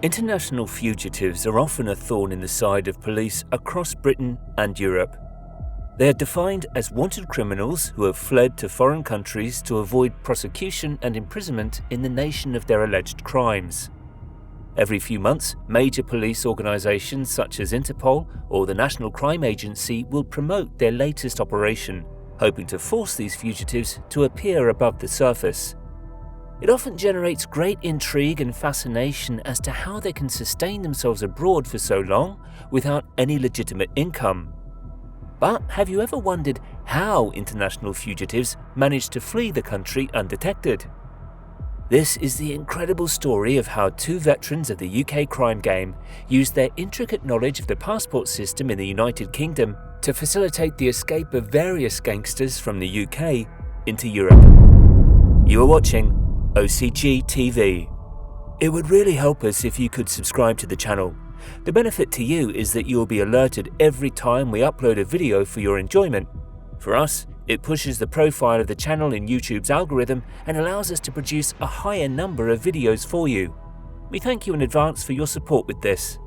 International fugitives are often a thorn in the side of police across Britain and Europe. They are defined as wanted criminals who have fled to foreign countries to avoid prosecution and imprisonment in the nation of their alleged crimes. Every few months, major police organisations such as Interpol or the National Crime Agency will promote their latest operation, hoping to force these fugitives to appear above the surface. It often generates great intrigue and fascination as to how they can sustain themselves abroad for so long without any legitimate income. But have you ever wondered how international fugitives manage to flee the country undetected? This is the incredible story of how two veterans of the UK crime game used their intricate knowledge of the passport system in the United Kingdom to facilitate the escape of various gangsters from the UK into Europe. You are watching OCG TV. It would really help us if you could subscribe to the channel. The benefit to you is that you will be alerted every time we upload a video for your enjoyment. For us, it pushes the profile of the channel in YouTube's algorithm and allows us to produce a higher number of videos for you. We thank you in advance for your support with this.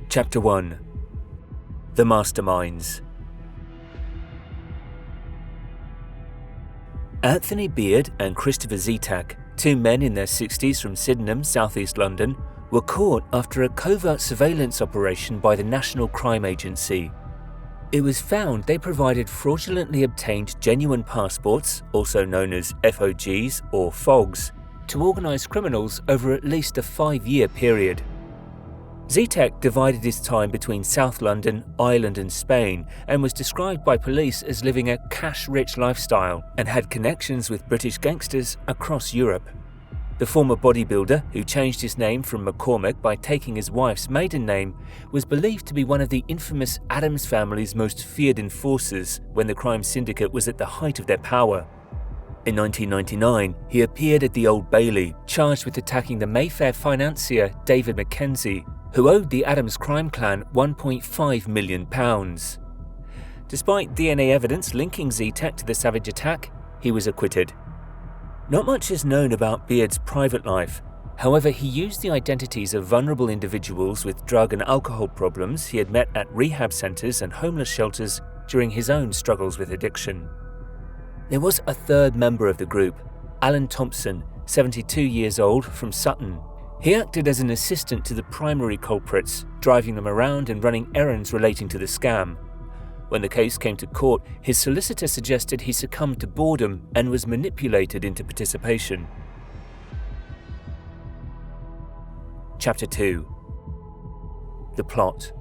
Chapter 1. The Masterminds. Anthony Beard and Christopher Zetak, two men in their 60s from Sydenham, southeast London, were caught after a covert surveillance operation by the National Crime Agency. It was found they provided fraudulently obtained genuine passports, also known as FOGs or FOGs, to organised criminals over at least a 5-year period. Zetak divided his time between South London, Ireland and Spain and was described by police as living a cash-rich lifestyle and had connections with British gangsters across Europe. The former bodybuilder, who changed his name from McCormick by taking his wife's maiden name, was believed to be one of the infamous Addams family's most feared enforcers when the crime syndicate was at the height of their power. In 1999, he appeared at the Old Bailey, charged with attacking the Mayfair financier David Mackenzie, who owed the Addams crime clan £1.5 million. Despite DNA evidence linking Zetak to the savage attack, he was acquitted. Not much is known about Beard's private life. However, he used the identities of vulnerable individuals with drug and alcohol problems he had met at rehab centres and homeless shelters during his own struggles with addiction. There was a third member of the group, Alan Thompson, 72 years old, from Sutton. He acted as an assistant to the primary culprits, driving them around and running errands relating to the scam. When the case came to court, his solicitor suggested he succumbed to boredom and was manipulated into participation. Chapter 2. The Plot.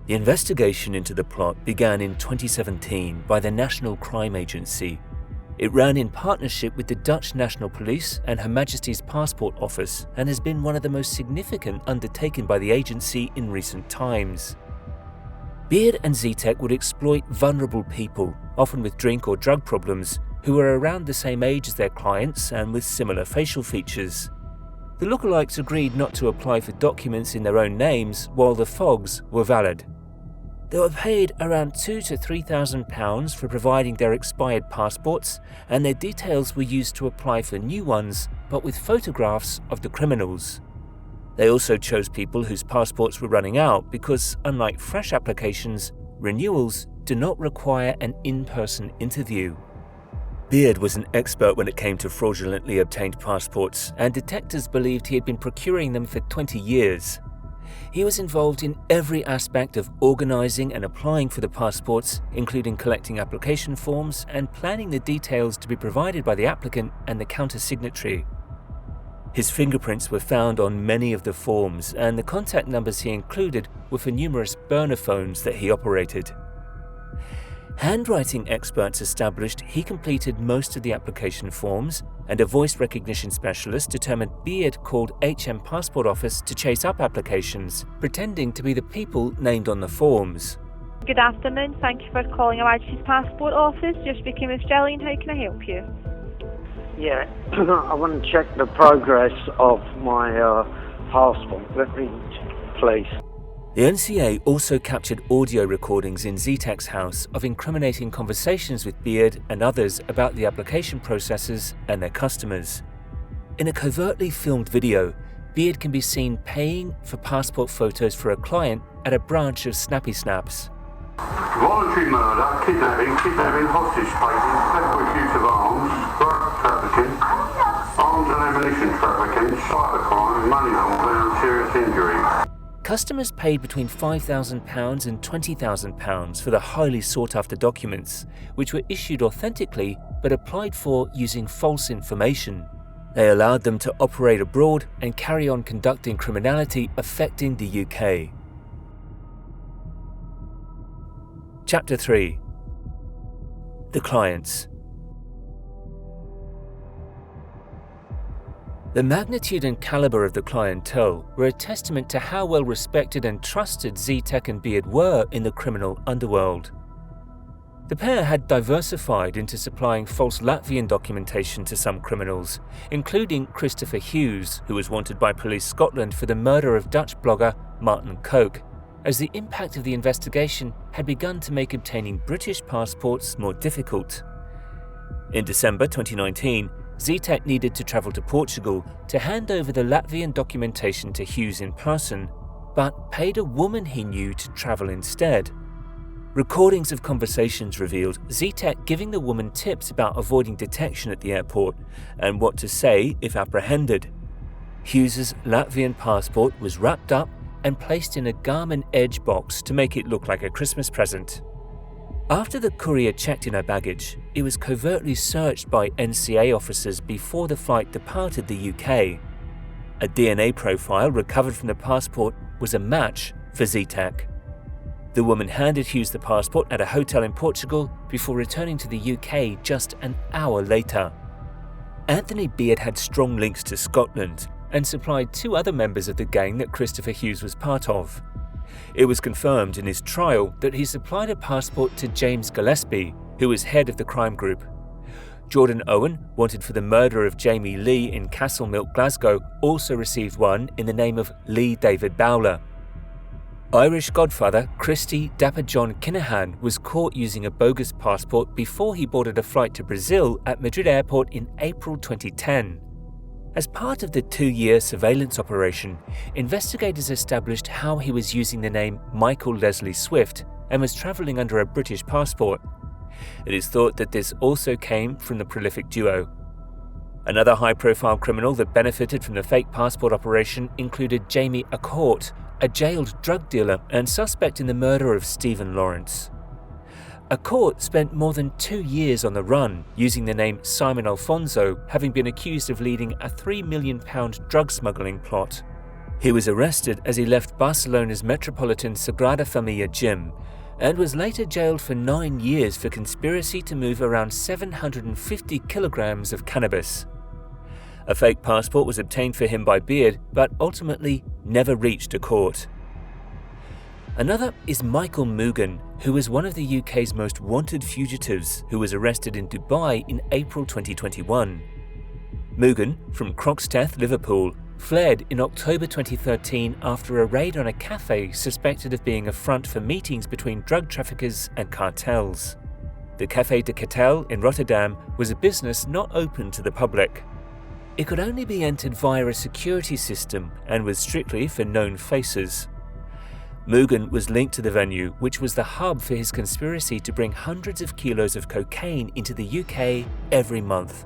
The investigation into the plot began in 2017 by the National Crime Agency. It ran in partnership with the Dutch National Police and Her Majesty's Passport Office and has been one of the most significant undertaken by the agency in recent times. Beard and Zetak would exploit vulnerable people, often with drink or drug problems, who were around the same age as their clients and with similar facial features. The lookalikes agreed not to apply for documents in their own names while the FOGs were valid. They were paid around £2,000 to £3,000 for providing their expired passports, and their details were used to apply for new ones, but with photographs of the criminals. They also chose people whose passports were running out because, unlike fresh applications, renewals do not require an in-person interview. Beard was an expert when it came to fraudulently obtained passports, and detectives believed he had been procuring them for 20 years. He was involved in every aspect of organising and applying for the passports, including collecting application forms and planning the details to be provided by the applicant and the counter-signatory. His fingerprints were found on many of the forms, and the contact numbers he included were for numerous burner phones that he operated. Handwriting experts established he completed most of the application forms, and a voice recognition specialist determined Beard called HM Passport Office to chase up applications, pretending to be the people named on the forms. Good afternoon, thank you for calling Her Majesty's Passport Office. You're speaking with Jillian, how can I help you? Yeah, I want to check the progress of my passport. Let me, please. The NCA also captured audio recordings in Zetek's house of incriminating conversations with Beard and others about the application processes and their customers. In a covertly filmed video, Beard can be seen paying for passport photos for a client at a branch of Snappy Snaps. Voluntary murder, kidnapping, hostage taking, separate use of arms, drug trafficking, arms and ammunition trafficking, cybercrime, money laundering and serious injury. Customers paid between £5,000 and £20,000 for the highly sought-after documents, which were issued authentically but applied for using false information. They allowed them to operate abroad and carry on conducting criminality affecting the UK. Chapter 3. The Clients. The magnitude and caliber of the clientele were a testament to how well respected and trusted Zetek and Beard were in the criminal underworld. The pair had diversified into supplying false Latvian documentation to some criminals, including Christopher Hughes, who was wanted by Police Scotland for the murder of Dutch blogger Martin Koch, as the impact of the investigation had begun to make obtaining British passports more difficult. In December 2019, Zetek needed to travel to Portugal to hand over the Latvian documentation to Hughes in person, but paid a woman he knew to travel instead. Recordings of conversations revealed Zetek giving the woman tips about avoiding detection at the airport and what to say if apprehended. Hughes's Latvian passport was wrapped up and placed in a Garmin Edge box to make it look like a Christmas present. After the courier checked in her baggage, it was covertly searched by NCA officers before the flight departed the UK. A DNA profile recovered from the passport was a match for Zetek. The woman handed Hughes the passport at a hotel in Portugal before returning to the UK just an hour later. Anthony Beard had strong links to Scotland and supplied 2 other members of the gang that Christopher Hughes was part of. It was confirmed in his trial that he supplied a passport to James Gillespie, who was head of the crime group. Jordan Owen, wanted for the murder of Jamie Lee in Castlemilk, Glasgow, also received one in the name of Lee David Bowler. Irish godfather Christy Dapper John Kinahan was caught using a bogus passport before he boarded a flight to Brazil at Madrid Airport in April 2010. As part of the 2-year surveillance operation, investigators established how he was using the name Michael Leslie Swift and was travelling under a British passport. It is thought that this also came from the prolific duo. Another high-profile criminal that benefited from the fake passport operation included Jamie Accourt, a jailed drug dealer and suspect in the murder of Stephen Lawrence. Accourt spent more than 2 years on the run, using the name Simon Alfonso, having been accused of leading a £3 million drug smuggling plot. He was arrested as he left Barcelona's Metropolitan Sagrada Familia gym and was later jailed for 9 years for conspiracy to move around 750 kilograms of cannabis. A fake passport was obtained for him by Beard, but ultimately never reached a court. Another is Michael Mugan, who was one of the UK's most wanted fugitives who was arrested in Dubai in April 2021. Mugan, from Croxteth, Liverpool, fled in October 2013 after a raid on a cafe suspected of being a front for meetings between drug traffickers and cartels. The Café de Cartel in Rotterdam was a business not open to the public. It could only be entered via a security system and was strictly for known faces. Mugan was linked to the venue, which was the hub for his conspiracy to bring hundreds of kilos of cocaine into the UK every month.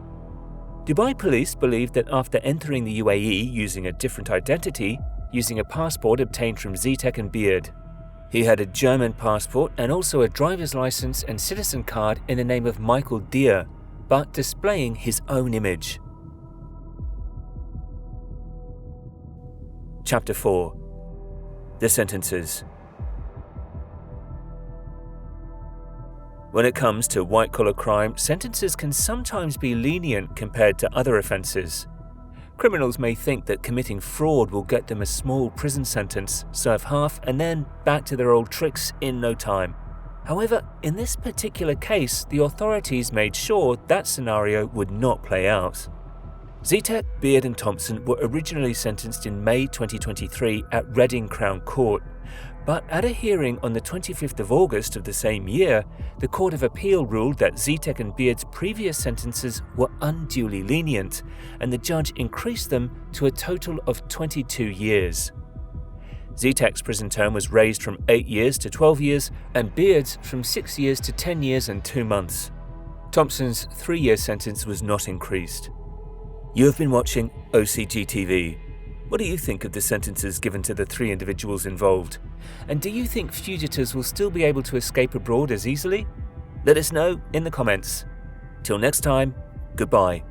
Dubai police believed that after entering the UAE using a different identity, using a passport obtained from Zetek and Beard. He had a German passport and also a driver's license and citizen card in the name of Michael Deere, but displaying his own image. Chapter 4. The sentences. When it comes to white-collar crime, sentences can sometimes be lenient compared to other offences. Criminals may think that committing fraud will get them a small prison sentence, serve half, and then back to their old tricks in no time. However, in this particular case, the authorities made sure that scenario would not play out. Zetek, Beard and Thompson were originally sentenced in May 2023 at Reading Crown Court, But at a hearing on the 25th of August of the same year, the Court of Appeal ruled that Zitek and Beard's previous sentences were unduly lenient, and the judge increased them to a total of 22 years. Zitek's prison term was raised from 8 years to 12 years, and Beard's from 6 years to 10 years and 2 months. Thompson's 3-year sentence was not increased. You have been watching OCG TV. What do you think of the sentences given to the 3 individuals involved? And do you think fugitives will still be able to escape abroad as easily? Let us know in the comments. Till next time, goodbye.